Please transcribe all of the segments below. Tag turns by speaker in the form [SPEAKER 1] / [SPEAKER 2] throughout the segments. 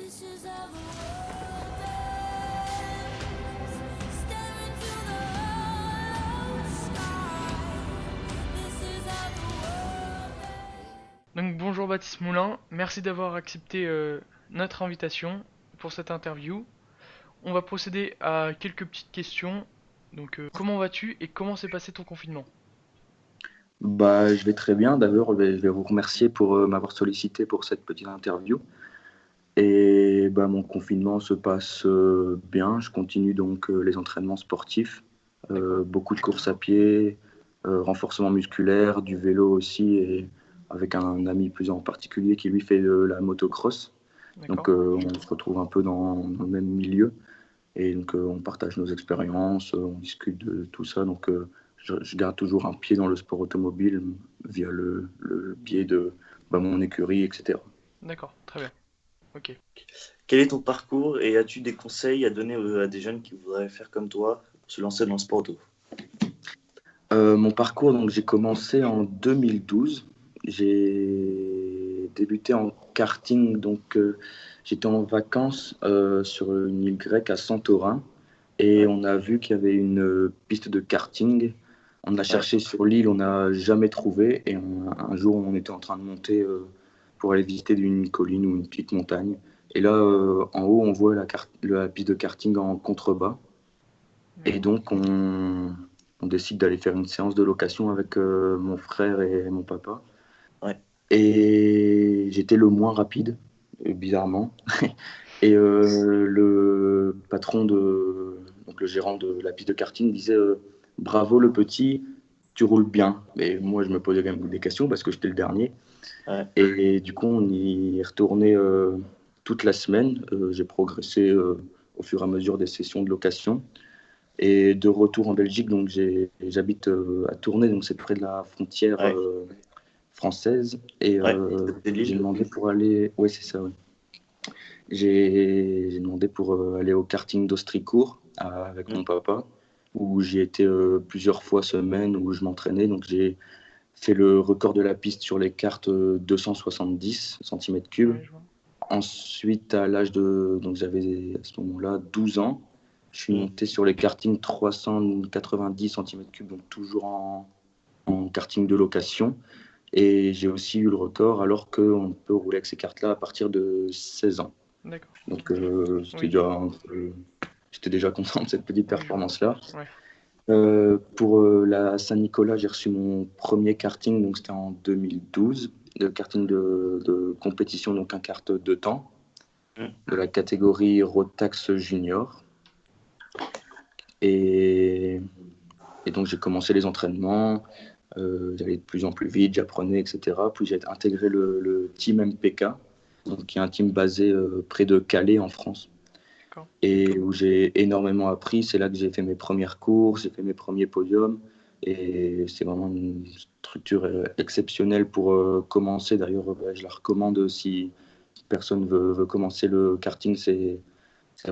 [SPEAKER 1] Donc bonjour Baptiste Moulin, merci d'avoir accepté notre invitation pour cette interview. On va procéder à quelques petites questions. Donc comment vas-tu et comment s'est passé ton confinement?
[SPEAKER 2] Je vais très bien. D'abord, je vais vous remercier pour m'avoir sollicité pour cette petite interview. Mon confinement se passe bien. Je continue donc les entraînements sportifs,
[SPEAKER 1] D'accord.
[SPEAKER 2] beaucoup de courses à pied, renforcement musculaire, du vélo aussi, et avec un ami plus en particulier qui lui fait de la motocross. Donc
[SPEAKER 1] D'accord.
[SPEAKER 2] on se retrouve un peu dans le même milieu. Et donc, on partage nos expériences, on discute de tout ça. Donc, je garde toujours un pied dans le sport automobile via le biais de mon écurie, etc.
[SPEAKER 1] D'accord, très bien. Ok.
[SPEAKER 3] Quel est ton parcours et as-tu des conseils à donner à des jeunes qui voudraient faire comme toi pour se lancer dans le sport auto?
[SPEAKER 2] Mon parcours, donc, j'ai commencé en 2012. J'ai débuté en karting. Donc, j'étais en vacances sur une île grecque à Santorin. Et
[SPEAKER 3] Ouais,
[SPEAKER 2] on a vu qu'il y avait une piste de karting. On a
[SPEAKER 3] ouais,
[SPEAKER 2] cherché sur l'île, on n'a jamais trouvé. Et un jour, on était en train de monter pour aller visiter une colline ou une petite montagne. Et là, en haut, on voit la piste de karting en contrebas. Et
[SPEAKER 1] D'accord.
[SPEAKER 2] donc, on décide d'aller faire une séance de location avec mon frère et mon papa.
[SPEAKER 3] ouais.
[SPEAKER 2] Et j'étais le moins rapide, bizarrement. Et le patron donc le gérant de la piste de karting disait bravo le petit, tu roules bien. Mais moi, je me posais quand même des questions parce que j'étais le dernier.
[SPEAKER 3] Ouais.
[SPEAKER 2] Et du coup, on y est retourné toute la semaine. J'ai progressé au fur et à mesure des sessions de location. Et de retour en Belgique, donc j'habite à Tournai, donc c'est près de la frontière
[SPEAKER 3] Ouais,
[SPEAKER 2] française. Et
[SPEAKER 3] ouais. C'est
[SPEAKER 2] j'ai
[SPEAKER 3] Lille.
[SPEAKER 2] demandé pour aller. Oui, c'est ça, oui. J'ai demandé pour aller au karting d'Austricourt avec
[SPEAKER 3] Mm.
[SPEAKER 2] mon papa, où j'y étais plusieurs fois semaine, où je m'entraînais. Donc j'ai fait le record de la piste sur les cartes 270 cm3.
[SPEAKER 1] Ouais, je vois.
[SPEAKER 2] Ensuite, à l'âge de. Donc j'avais à ce moment-là 12 ans. Je suis
[SPEAKER 3] Mm.
[SPEAKER 2] monté sur les kartings 390 cm3, donc toujours en karting de location. Et j'ai aussi eu le record alors qu'on peut rouler avec ces cartes-là à partir de 16 ans.
[SPEAKER 1] D'accord.
[SPEAKER 2] Donc
[SPEAKER 1] Ok. Oui,
[SPEAKER 2] j'étais déjà content de cette petite
[SPEAKER 1] oui, je vois.
[SPEAKER 2] performance-là.
[SPEAKER 1] Ouais.
[SPEAKER 2] Pour la Saint-Nicolas, j'ai reçu mon premier karting, donc c'était en 2012, le karting de compétition, donc un kart de temps,
[SPEAKER 3] Mm.
[SPEAKER 2] de la catégorie Rotax Junior. Et, et donc j'ai commencé les entraînements, j'allais de plus en plus vite, j'apprenais, etc. Puis j'ai intégré le team MPK, donc, qui est un team basé près de Calais en France,
[SPEAKER 1] D'accord.
[SPEAKER 2] et où j'ai énormément appris. C'est là que j'ai fait mes premières courses, j'ai fait mes premiers podiums, et c'est vraiment une structure exceptionnelle pour commencer. D'ailleurs, je la recommande si personne veut commencer le karting. C'est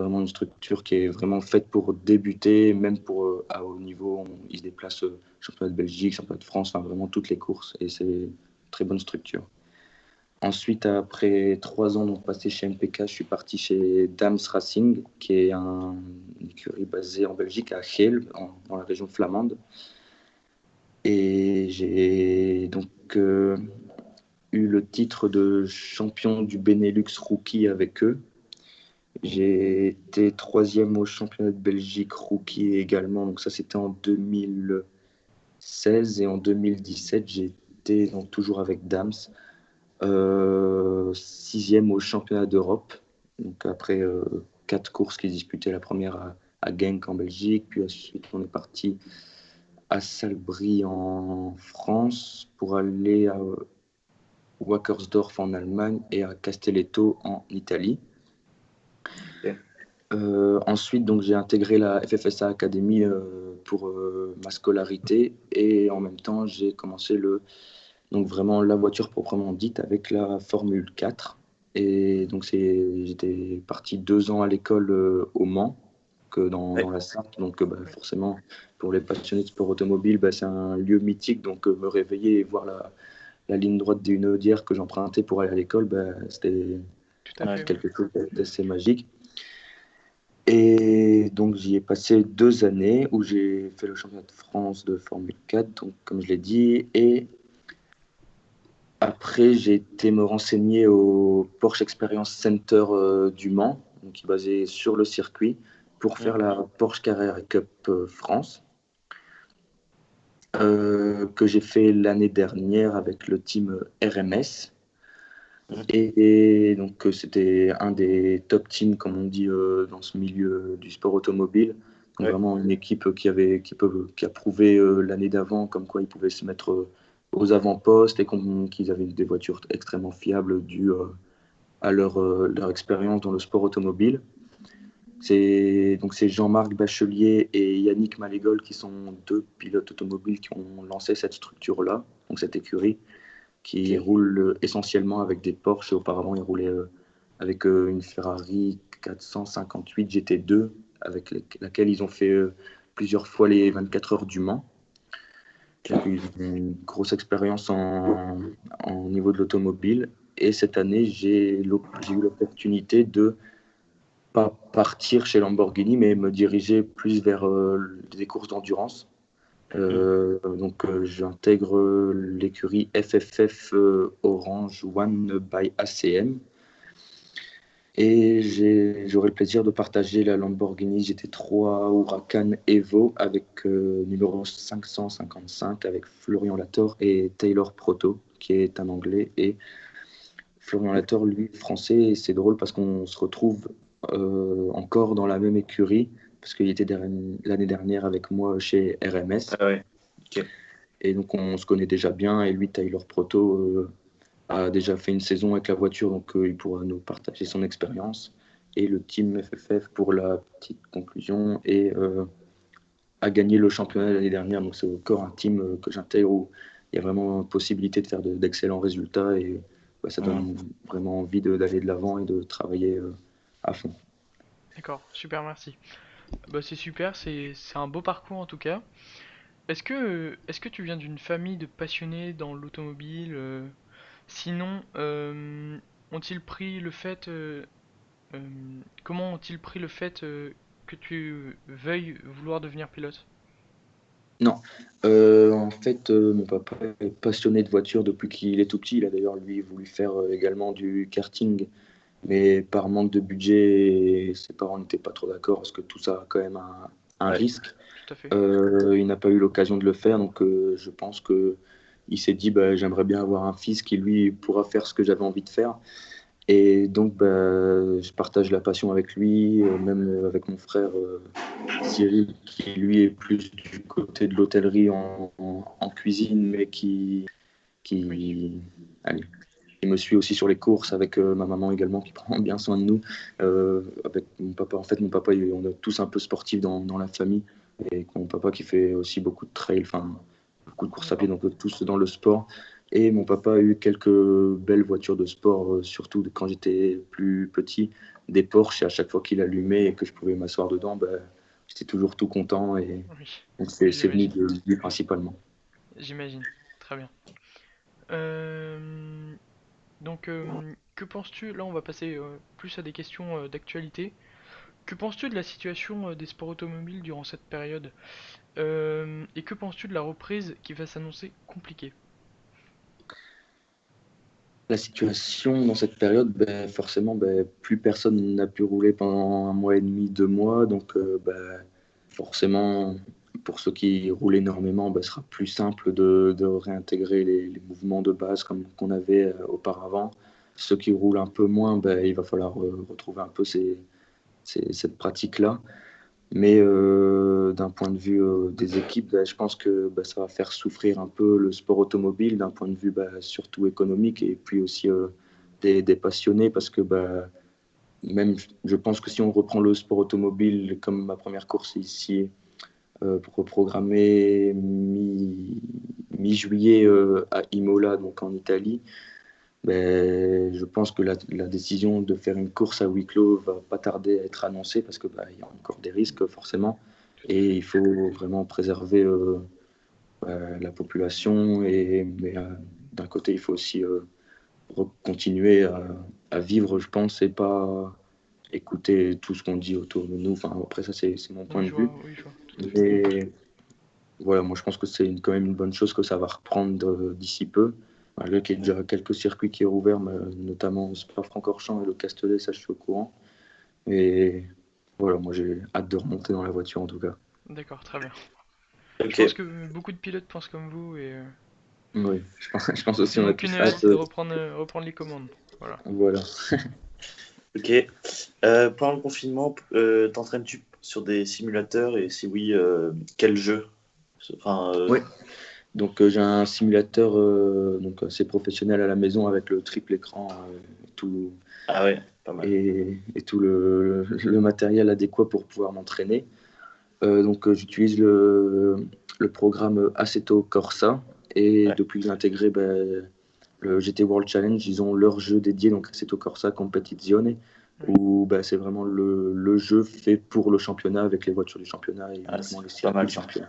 [SPEAKER 2] vraiment une structure qui est vraiment faite pour débuter, même pour à haut niveau. Ils se déplacent championnat de Belgique, championnat de France, enfin vraiment toutes les courses, et c'est une très bonne structure. Ensuite, après 3 ans donc passé chez MPK, je suis parti chez Dams Racing, qui est une écurie basée en Belgique, à Geel, dans la région flamande. Et j'ai donc eu le titre de champion du Benelux rookie avec eux. J'ai été troisième au championnat de Belgique rookie également, donc ça c'était en 2016. Et en 2017 j'étais donc toujours avec Dams, sixième au championnat d'Europe. Donc après 4 courses qui disputaient, la première à Genk en Belgique, puis ensuite on est parti à Salbris en France pour aller à Wackersdorf en Allemagne et à Castelletto en Italie.
[SPEAKER 3] Ok.
[SPEAKER 2] Ensuite, donc, j'ai intégré la FFSA Academy pour ma scolarité, et en même temps, j'ai commencé donc vraiment la voiture proprement dite avec la Formule 4. Et donc, j'étais parti 2 ans à l'école au Mans, dans
[SPEAKER 3] Ouais.
[SPEAKER 2] la Sarthe. Donc,
[SPEAKER 1] Oui.
[SPEAKER 2] forcément, pour les passionnés de sport automobile, c'est un lieu mythique. Donc, me réveiller et voir la ligne droite d'une Audière que j'empruntais pour aller à l'école, c'était
[SPEAKER 1] Tout tout à
[SPEAKER 3] Ouais.
[SPEAKER 1] fait, ouais.
[SPEAKER 2] quelque chose d'assez magique. Et donc j'y ai passé 2 années où j'ai fait le championnat de France de Formule 4, donc comme je l'ai dit, et après j'ai été me renseigner au Porsche Experience Center du Mans, donc qui est basé sur le circuit, pour faire la Porsche Carrera Cup France, que j'ai fait l'année dernière avec le team RMS. Et donc, c'était un des top teams, comme on dit, dans ce milieu du sport automobile. Donc,
[SPEAKER 3] Ouais.
[SPEAKER 2] vraiment une équipe qui a prouvé l'année d'avant comme quoi ils pouvaient se mettre aux avant-postes et qu'ils avaient des voitures extrêmement fiables dues à leur expérience dans le sport automobile. C'est Jean-Marc Bachelier et Yannick Malégol qui sont deux pilotes automobiles qui ont lancé cette structure-là, donc cette écurie qui
[SPEAKER 3] Ok.
[SPEAKER 2] roule essentiellement avec des Porsche. Et auparavant, il roulait avec une Ferrari 458 GT2, avec laquelle ils ont fait plusieurs fois les 24 heures du Mans. Donc, ils ont une grosse expérience en niveau de l'automobile. Et cette année, j'ai eu l'opportunité de pas partir chez Lamborghini, mais me diriger plus vers des courses d'endurance. J'intègre l'écurie FFF Orange One by ACM et j'aurai le plaisir de partager la Lamborghini GT3 Huracan Evo avec numéro 555 avec Florian Lator et Taylor Proto qui est un Anglais et Florian Lator lui français, et c'est drôle parce qu'on se retrouve encore dans la même écurie parce qu'il était l'année dernière avec moi chez RMS.
[SPEAKER 3] Ah ouais. Ok.
[SPEAKER 2] Et donc, on se connaît déjà bien. Et lui, Tyler Proto, a déjà fait une saison avec la voiture, donc il pourra nous partager son expérience. Et le team FFF, pour la petite conclusion, a gagné le championnat l'année dernière. Donc, c'est encore un team que j'intègre où il y a vraiment possibilité de faire d'excellents résultats. Et ça donne vraiment envie d'aller de l'avant et de travailler à fond.
[SPEAKER 1] D'accord, super, merci. Bah, c'est super, c'est un beau parcours en tout cas. Est-ce que tu viens d'une famille de passionnés dans l'automobile sinon, ont-ils pris le fait, comment ont-ils pris le fait que tu veuilles vouloir devenir pilote?
[SPEAKER 2] Non. En fait, mon papa est passionné de voitures depuis qu'il est tout petit. Il a d'ailleurs, lui, voulu faire également du karting, mais par manque de budget, ses parents n'étaient pas trop d'accord parce que tout ça a quand même un
[SPEAKER 3] Ouais.
[SPEAKER 2] risque.
[SPEAKER 1] Tout à fait.
[SPEAKER 2] Il n'a pas eu l'occasion de le faire, donc je pense que il s'est dit, bah, j'aimerais bien avoir un fils qui, lui, pourra faire ce que j'avais envie de faire. Et donc, bah, je partage la passion avec lui, même avec mon frère Cyril, qui lui est plus du côté de l'hôtellerie en cuisine, mais
[SPEAKER 1] Oui.
[SPEAKER 2] allez, qui me suit aussi sur les courses avec ma maman également, qui prend bien soin de nous. Avec mon papa, en fait, mon papa, on est tous un peu sportifs dans la famille. Et mon papa qui fait aussi beaucoup de trail, enfin, beaucoup de courses à pied,
[SPEAKER 1] D'accord.
[SPEAKER 2] donc tous dans le sport. Et mon papa a eu quelques belles voitures de sport, surtout quand j'étais plus petit, des Porsche. Et à chaque fois qu'il allumait et que je pouvais m'asseoir dedans, bah, j'étais toujours tout content. Et
[SPEAKER 1] Oui.
[SPEAKER 2] donc
[SPEAKER 1] Oui,
[SPEAKER 2] c'est venu
[SPEAKER 1] j'imagine.
[SPEAKER 2] de lui principalement.
[SPEAKER 1] J'imagine. Très bien. Euh, donc, que penses-tu? Là, on va passer plus à des questions d'actualité. Que penses-tu de la situation des sports automobiles durant cette période? Et que penses-tu de la reprise qui va s'annoncer compliquée?
[SPEAKER 2] La situation dans cette période, ben, forcément, ben, plus personne n'a pu rouler pendant un mois et demi, 2 mois. Donc, ben, forcément, pour ceux qui roulent énormément, ben, ce sera plus simple de réintégrer les mouvements de base comme qu'on avait auparavant. Ceux qui roulent un peu moins, ben, il va falloir retrouver un peu cette pratique-là. Mais d'un point de vue des équipes, bah, je pense que bah, ça va faire souffrir un peu le sport automobile d'un point de vue bah, surtout économique et puis aussi des passionnés parce que bah, même je pense que si on reprend le sport automobile comme ma première course ici pour reprogrammer mi-juillet à Imola, donc en Italie, ben, je pense que la décision de faire une course à huis clos va pas tarder à être annoncée parce que bah, il y a encore des risques forcément
[SPEAKER 1] Tout à
[SPEAKER 2] et
[SPEAKER 1] fait.
[SPEAKER 2] il faut vraiment préserver la population et mais d'un côté il faut aussi continuer à vivre, je pense, et pas écouter tout ce qu'on dit autour de nous. Enfin, après, ça, c'est mon point
[SPEAKER 1] Oui,
[SPEAKER 2] de vue.
[SPEAKER 1] je vois, tout à fait.
[SPEAKER 2] Mais voilà, moi, je pense que c'est quand même une bonne chose que ça va reprendre d'ici peu. Malgré qu'il y ait déjà quelques circuits qui sont ouverts, notamment Spa-Francorchamps et le Castellet, ça, je suis au courant. Et voilà, moi, j'ai hâte de remonter dans la voiture, en tout cas.
[SPEAKER 1] D'accord, très bien. Je pense
[SPEAKER 3] Ok.
[SPEAKER 1] que beaucoup de pilotes pensent comme vous et
[SPEAKER 2] Oui, je pense aussi,
[SPEAKER 1] il
[SPEAKER 2] on a
[SPEAKER 1] manque qu'une
[SPEAKER 2] tous
[SPEAKER 1] hâte,
[SPEAKER 2] hâte.
[SPEAKER 1] c'est de reprendre les commandes. Voilà.
[SPEAKER 2] Voilà.
[SPEAKER 3] Ok. Pendant le confinement, t'entraînes-tu sur des simulateurs et si oui, quel jeu? Enfin,
[SPEAKER 2] Oui, donc j'ai un simulateur donc assez professionnel à la maison avec le triple écran tout,
[SPEAKER 3] ah ouais, pas mal.
[SPEAKER 2] et tout le matériel adéquat pour pouvoir m'entraîner. Donc j'utilise le programme Assetto Corsa et
[SPEAKER 3] Ouais.
[SPEAKER 2] depuis que j'ai intégré le GT World Challenge, ils ont leur jeu dédié, donc Assetto Corsa Competizione,
[SPEAKER 1] Oui,
[SPEAKER 2] où c'est vraiment le jeu fait pour le championnat avec les voitures du championnat et
[SPEAKER 3] Ah, c'est
[SPEAKER 2] uniquement les
[SPEAKER 3] pas
[SPEAKER 2] circuits
[SPEAKER 3] mal
[SPEAKER 2] du
[SPEAKER 3] ça.
[SPEAKER 2] championnat.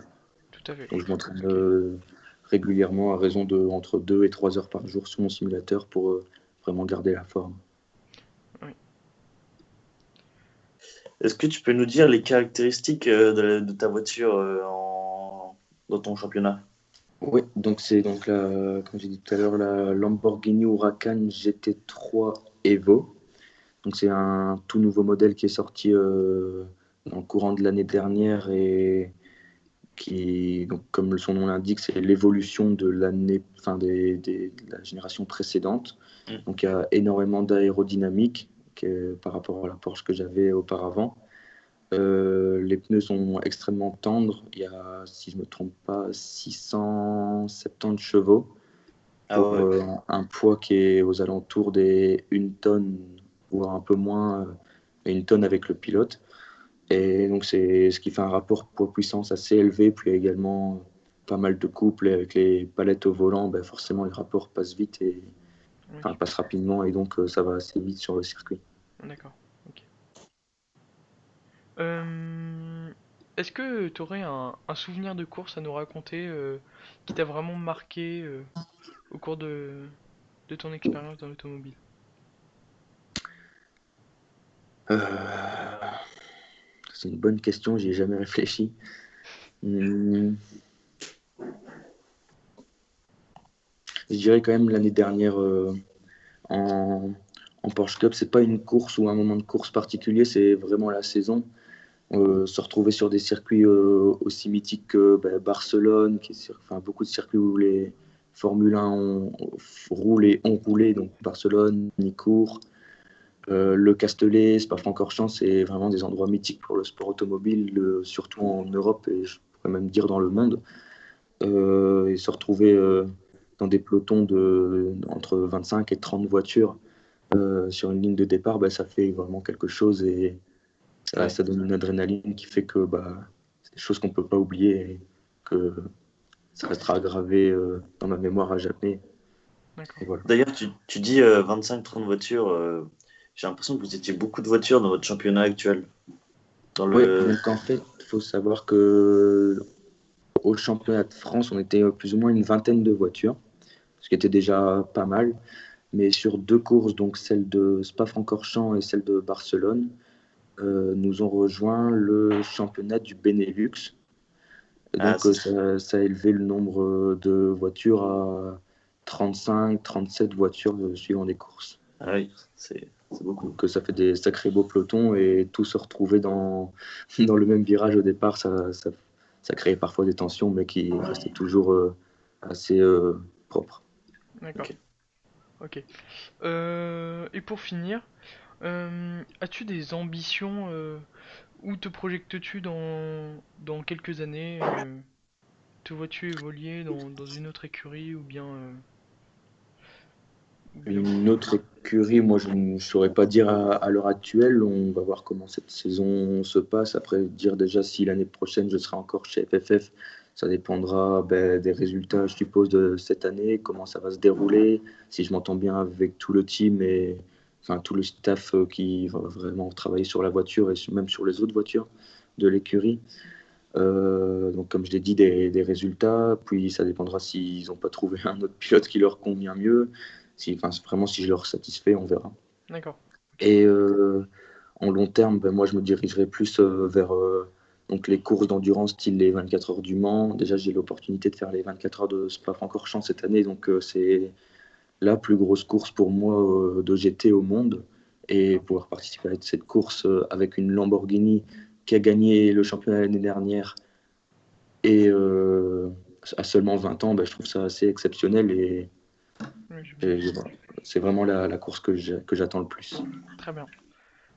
[SPEAKER 1] tout à fait.
[SPEAKER 2] Donc je m'entraîne
[SPEAKER 1] Ok.
[SPEAKER 2] régulièrement à raison de entre 2 et 3 heures par jour sur mon simulateur pour vraiment garder la forme.
[SPEAKER 1] Oui.
[SPEAKER 3] Est-ce que tu peux nous dire les caractéristiques de ta voiture dans ton championnat?
[SPEAKER 2] Oui, donc c'est donc comme j'ai dit tout à l'heure, la Lamborghini Huracan GT3 Evo. Donc c'est un tout nouveau modèle qui est sorti dans le courant de l'année dernière et qui, donc, comme son nom l'indique, c'est l'évolution de l'année, enfin de la génération précédente.
[SPEAKER 3] Mm.
[SPEAKER 2] Donc il y a énormément d'aérodynamique par rapport à la Porsche que j'avais auparavant. Les pneus sont extrêmement tendres. Il y a, si je ne me trompe pas, 670 chevaux
[SPEAKER 3] Ah
[SPEAKER 2] pour
[SPEAKER 3] ouais,
[SPEAKER 2] un poids qui est aux alentours des 1 tonne, voire un peu moins, et 1 tonne avec le pilote. Et donc, c'est ce qui fait un rapport poids-puissance assez élevé. Puis, il y a également pas mal de couples. Et avec les palettes au volant, ben, forcément, les rapports passent vite et
[SPEAKER 1] Oui.
[SPEAKER 2] enfin, passent rapidement. Et donc, ça va assez vite sur le circuit.
[SPEAKER 1] D'accord. Ok. Euh, Est-ce que tu aurais un souvenir de course à nous raconter qui t'a vraiment marqué au cours de ton expérience dans l'automobile?
[SPEAKER 2] Euh, c'est une bonne question. J'y ai jamais réfléchi. Hum, je dirais quand même l'année dernière en, en Porsche Cup, c'est pas une course ou un moment de course particulier, c'est vraiment la saison. Se retrouver sur des circuits aussi mythiques que Barcelone, enfin, beaucoup de circuits où les Formule 1 roulent et ont roulé, donc Barcelone, Nicourt, le Castellet, Spa-Francorchamps, c'est vraiment des endroits mythiques pour le sport automobile, surtout en Europe et je pourrais même dire dans le monde. Et se retrouver dans des pelotons entre 25 et 30 voitures sur une ligne de départ, ça fait vraiment quelque chose et
[SPEAKER 3] ouais.
[SPEAKER 2] ça donne une adrénaline qui fait que c'est des choses qu'on ne peut pas oublier et que ça restera gravé dans ma mémoire à jamais.
[SPEAKER 1] D'accord.
[SPEAKER 2] Et voilà.
[SPEAKER 3] D'ailleurs, tu dis 25-30 voitures. J'ai l'impression que vous étiez beaucoup de voitures dans votre championnat actuel. Dans
[SPEAKER 2] Oui,
[SPEAKER 3] le...
[SPEAKER 2] donc en fait, il faut savoir que au championnat de France, on était plus ou moins une vingtaine de voitures, ce qui était déjà pas mal. Mais sur 2 courses, donc celle de Spa-Francorchamps et celle de Barcelone, nous ont rejoint le championnat du Benelux.
[SPEAKER 3] Ah,
[SPEAKER 2] Donc ça a élevé le nombre de voitures à 35, 37 voitures suivant les courses.
[SPEAKER 3] ah oui, c'est beaucoup.
[SPEAKER 2] Donc ça fait des sacrés beaux pelotons et tous se retrouver dans le même virage au départ, ça créait parfois des tensions, mais qui restaient toujours assez propres.
[SPEAKER 1] D'accord.
[SPEAKER 3] Ok.
[SPEAKER 1] Ok. Et pour finir, as-tu des ambitions où te projettes-tu dans quelques années te vois-tu évoluer dans une autre écurie ou bien
[SPEAKER 2] Une autre écurie, moi je ne saurais pas dire à l'heure actuelle. On va voir comment cette saison se passe. Après, dire déjà si l'année prochaine je serai encore chez FFF, ça dépendra des résultats, je suppose, de cette année, comment ça va se dérouler, si je m'entends bien avec tout le team et enfin, tout le staff qui va vraiment travailler sur la voiture et même sur les autres voitures de l'écurie. Donc, comme je l'ai dit, des résultats. Puis, ça dépendra s'ils n'ont pas trouvé un autre pilote qui leur convient mieux. Enfin, vraiment, si je leur satisfais, on verra.
[SPEAKER 1] D'accord.
[SPEAKER 2] Et en long terme, moi, je me dirigerai plus vers donc les courses d'endurance, style les 24 heures du Mans. Déjà, j'ai l'opportunité de faire les 24 heures de Spa-Francorchamps cette année, donc c'est la plus grosse course pour moi de GT au monde. Et pouvoir participer à cette course avec une Lamborghini qui a gagné le championnat l'année dernière et à seulement 20 ans, je trouve ça assez exceptionnel et voilà. C'est vraiment la course que j'attends le plus.
[SPEAKER 1] Très bien.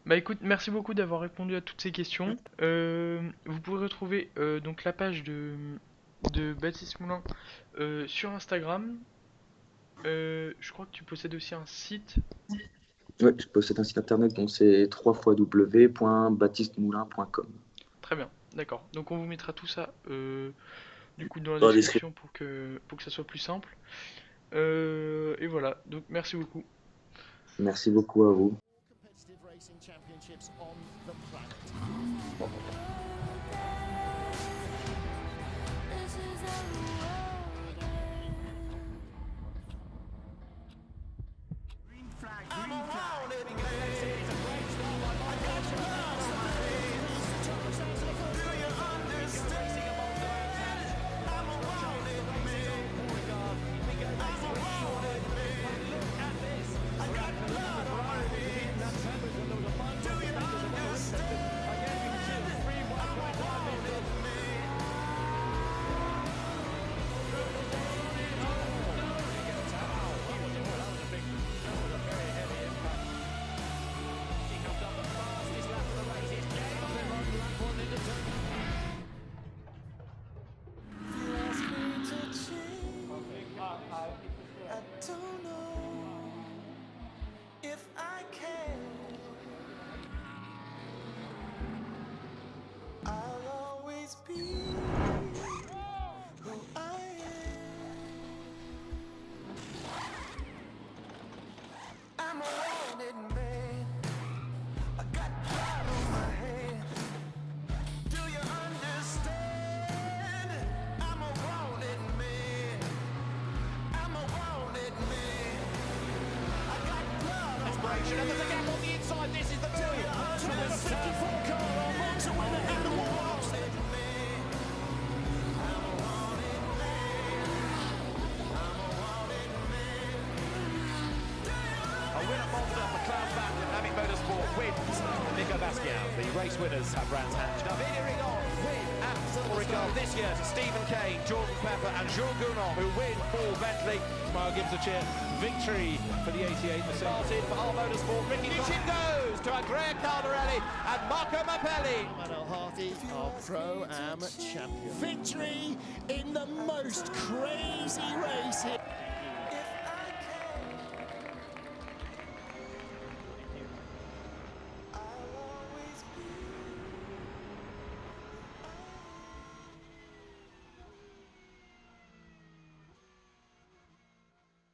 [SPEAKER 1] Bah écoute, merci beaucoup d'avoir répondu à toutes ces questions. Vous pouvez retrouver donc la page de Baptiste Moulin sur Instagram. Je crois que tu possèdes aussi un site.
[SPEAKER 2] Oui, je possède un site internet, donc c'est www.baptistemoulin.com.
[SPEAKER 1] Très bien, d'accord. Donc on vous mettra tout ça du coup dans la description pour que ça soit plus simple. Et voilà, donc merci beaucoup.
[SPEAKER 2] Merci beaucoup à vous.
[SPEAKER 4] And there's a gap on the inside. This is the move. Number 54 car on to win it in the walls. A winner Monza, McLaren back, Dynamic Motorsport wins. Nico Basquiat, the race winners at Brands Hatch. Davide Rigon win at Silverstone this year to Stephen Kane, Jordan Pepper and Jules Gounon, who win for Bentley. Smile gives a cheer. Victory for the 88 Mercedes. For our Motorsport, Ricky Newton goes to Andrea Caldarelli and Marco Mappelli. Manuel Hardy, our Pro-Am champion. Victory in the most crazy race here.